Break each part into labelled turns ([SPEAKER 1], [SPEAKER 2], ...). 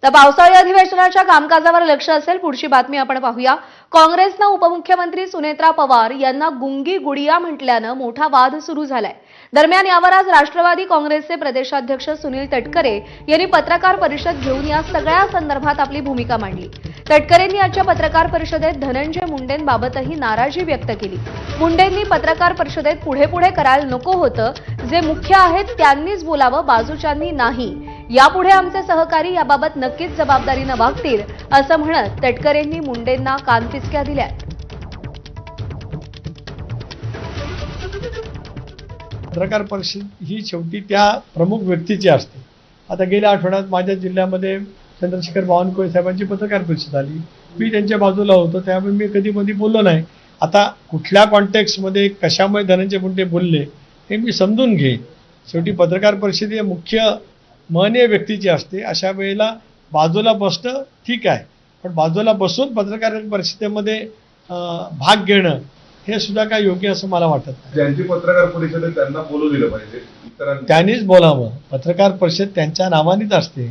[SPEAKER 1] तर पावसाळी अधिवेशनाच्या कामकाजावर लक्ष असेल पुढची बातमी आपण पाहूया। काँग्रेसनं उपमुख्यमंत्री सुनेत्रा पवार यांना गुंगी गुडिया म्हटल्यानं मोठा वाद सुरू झालाय। दरम्यान यावर आज राष्ट्रवादी काँग्रेसचे प्रदेशाध्यक्ष सुनील तटकरे यांनी पत्रकार परिषद घेऊन या सगळ्या संदर्भात आपली भूमिका मांडली। तटकरेंनी आजच्या पत्रकार परिषदेत धनंजय मुंडेंबाबतही नाराजी व्यक्त केली। मुंडेंनी पत्रकार परिषदेत पुढे करायला नको होतं, जे मुख्य आहेत त्यांनीच बोलावं, बाजूच्यांनी नाही। यापुढे आमचे सहकारी याबाबत नक्कीच जबाबदारीने वागतील असं म्हणत तटकरेंनी मुंडेंना कानपिचक्या दिल्या।
[SPEAKER 2] पत्रकार परिषद ही शेवटी त्या प्रमुख व्यक्तीची असते। आता गेल्या आठवड्यात माझ्या जिल्ह्यामध्ये चंद्रशेखर बावनकुळे साहेबांची पत्रकार परिषद आली, मी त्यांच्या बाजूला होतो, त्यामुळे मी कधी बोललो नाही। आता कुठल्या कॉन्टेक्स्टमध्ये कशामुळे धनंजय मुंडे बोलले हे मी समजून घेईन। शेवटी पत्रकार परिषद ही मुख्य महनीय व्यक्तीची असते, अशा वेळेला बाजूला बसणं ठीक आहे, पण बाजूला बसून पत्रकार परिषदेमध्ये भाग घेणं हे सुद्धा काय योग्य असं मला वाटत नाही।
[SPEAKER 3] ज्यांची पत्रकार परिषद आहे त्यांना बोलू दिलं पाहिजे,
[SPEAKER 2] त्यांनीच बोलावं। पत्रकार परिषद त्यांच्या नावानेच असते,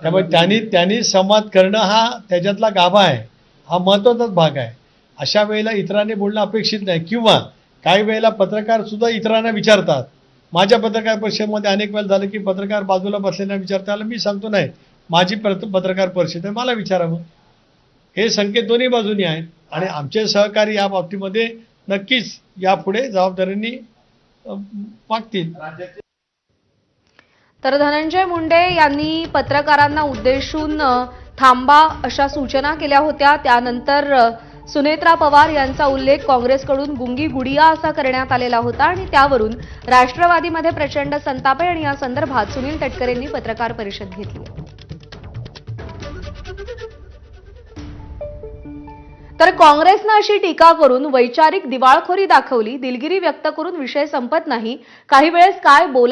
[SPEAKER 2] त्यामुळे त्यांनी संवाद करणं हा त्याच्यातला गाभा आहे, हा महत्त्वाचाच भाग आहे। अशा वेळेला इतरांनी बोलणं अपेक्षित नाही, किंवा काही वेळेला पत्रकार सुद्धा इतरांना विचारतात। माझ्या पत्रकार परिषदेमध्ये अनेक वेळा झालं की पत्रकार बाजूला बसलेल्या विचारताना मी सांगतो नाही, माझी पत्रकार परिषद आहे, मला विचारावं। हे संकेत दोन्ही बाजूनी आहेत आणि आमचे सहकारी या बाबतीमध्ये नक्कीच यापुढे जबाबदारीने वागतील।
[SPEAKER 1] तर धनंजय मुंडे यांनी पत्रकारांना उद्देशून थांबा अशा सूचना केल्या होत्या। त्यानंतर सुनेत्रा पवार यांचा उल्लेख काँग्रेसकडून गुंगी गुडिया असा करण्यात आलेला होता आणि त्यावरून राष्ट्रवादीमध्ये प्रचंड संताप आहे आणि या संदर्भात सुनील तटकरेंनी पत्रकार परिषद घेतली। तर काँग्रेसनं अशी टीका करून वैचारिक दिवाळखोरी दाखवली, दिलगिरी व्यक्त करून विषय संपत नाही, काही वेळेस काय